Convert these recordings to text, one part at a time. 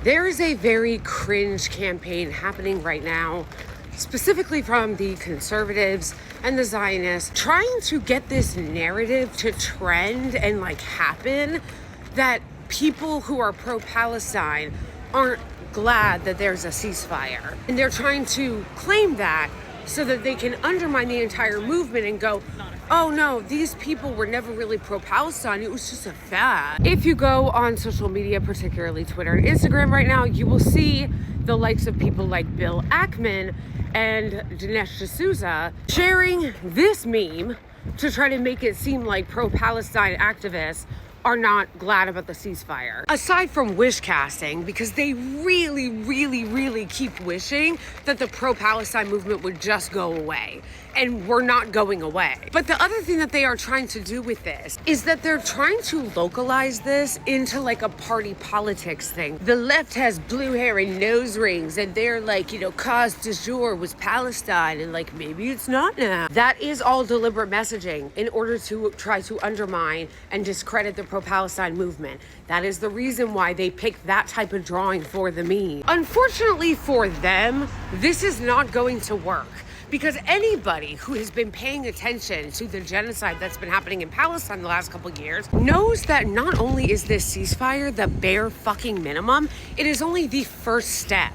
There is a very cringe campaign happening right now, specifically from the conservatives and the Zionists, trying to get this narrative to trend and happen that people who are pro-Palestine aren't glad that there's a ceasefire. And they're trying to claim that so that they can undermine the entire movement and go, oh no, these people were never really pro-Palestine, it was just a fad. If you go on social media, particularly Twitter and Instagram right now, you will see the likes of people like Bill Ackman and Dinesh D'Souza sharing this meme to try to make it seem like pro-Palestine activists are not glad about the ceasefire. Aside from wish casting, because they really keep wishing that the pro-Palestine movement would just go away. And we're not going away. But the other thing that they are trying to do with this is that they're trying to localize this into a party politics thing. The left has blue hair and nose rings, and they're cause du jour was Palestine, and maybe it's not now. That is all deliberate messaging in order to try to undermine and discredit the pro-Palestine movement. That is the reason why they picked that type of drawing for the meme. Unfortunately for them, this is not going to work. Because anybody who has been paying attention to the genocide that's been happening in Palestine the last couple of years knows that not only is this ceasefire the bare fucking minimum, it is only the first step.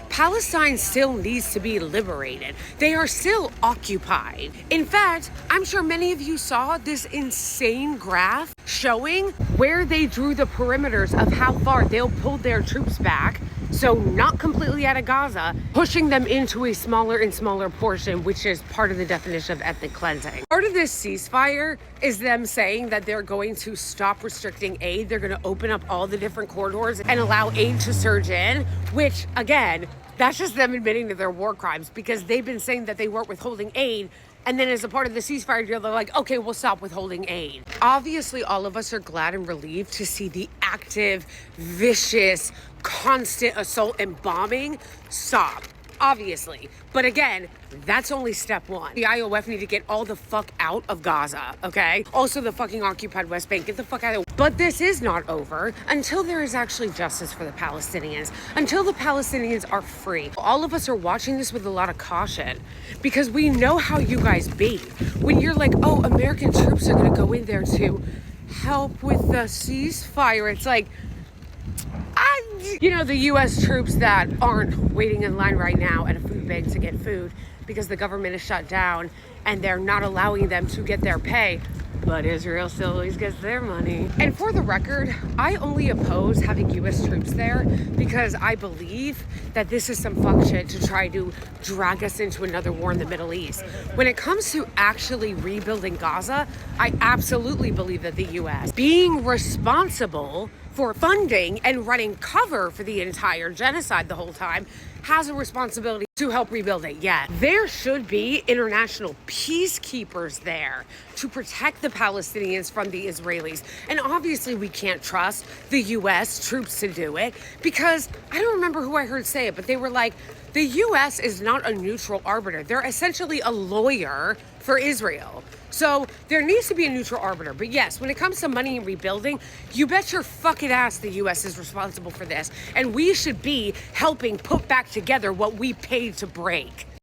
Palestine still needs to be liberated. They are still occupied. In fact, I'm sure many of you saw this insane graph showing where they drew the perimeters of how far they'll pull their troops back. So not completely out of Gaza, pushing them into a smaller and smaller portion, which is part of the definition of ethnic cleansing. Part of this ceasefire is them saying that they're going to stop restricting aid. They're going to open up all the different corridors and allow aid to surge in, which again, that's just them admitting to their war crimes, because they've been saying that they weren't withholding aid. And then as a part of the ceasefire deal, they're like, okay, we'll stop withholding aid. Obviously, all of us are glad and relieved to see the active, vicious, constant assault and bombing stop. Obviously. But again, that's only step one. The IOF need to get all the fuck out of Gaza, okay? Also the fucking occupied West Bank, get the fuck out of there. But this is not over until there is actually justice for the Palestinians, until the Palestinians are free. All of us are watching this with a lot of caution because we know how you guys be. When you're like, oh, American troops are gonna go in there to help with the ceasefire, it's like, the U.S. troops that aren't waiting in line right now at a food bank to get food because the government is shut down and they're not allowing them to get their pay, but Israel still always gets their money. And for the record, I only oppose having U.S. troops there because I believe that this is some fuck shit to try to drag us into another war in the Middle East. When it comes to actually rebuilding Gaza, I absolutely believe that the U.S. being responsible for funding and running cover for the entire genocide the whole time has a responsibility to help rebuild it. Yeah, there should be international peacekeepers there to protect the Palestinians from the Israelis. And obviously we can't trust the US troops to do it because I don't remember who I heard say it, but they were like, the US is not a neutral arbiter. They're essentially a lawyer for Israel. So there needs to be a neutral arbiter. But yes, when it comes to money and rebuilding, you bet your fucking ass the U.S. is responsible for this. And we should be helping put back together what we paid to break.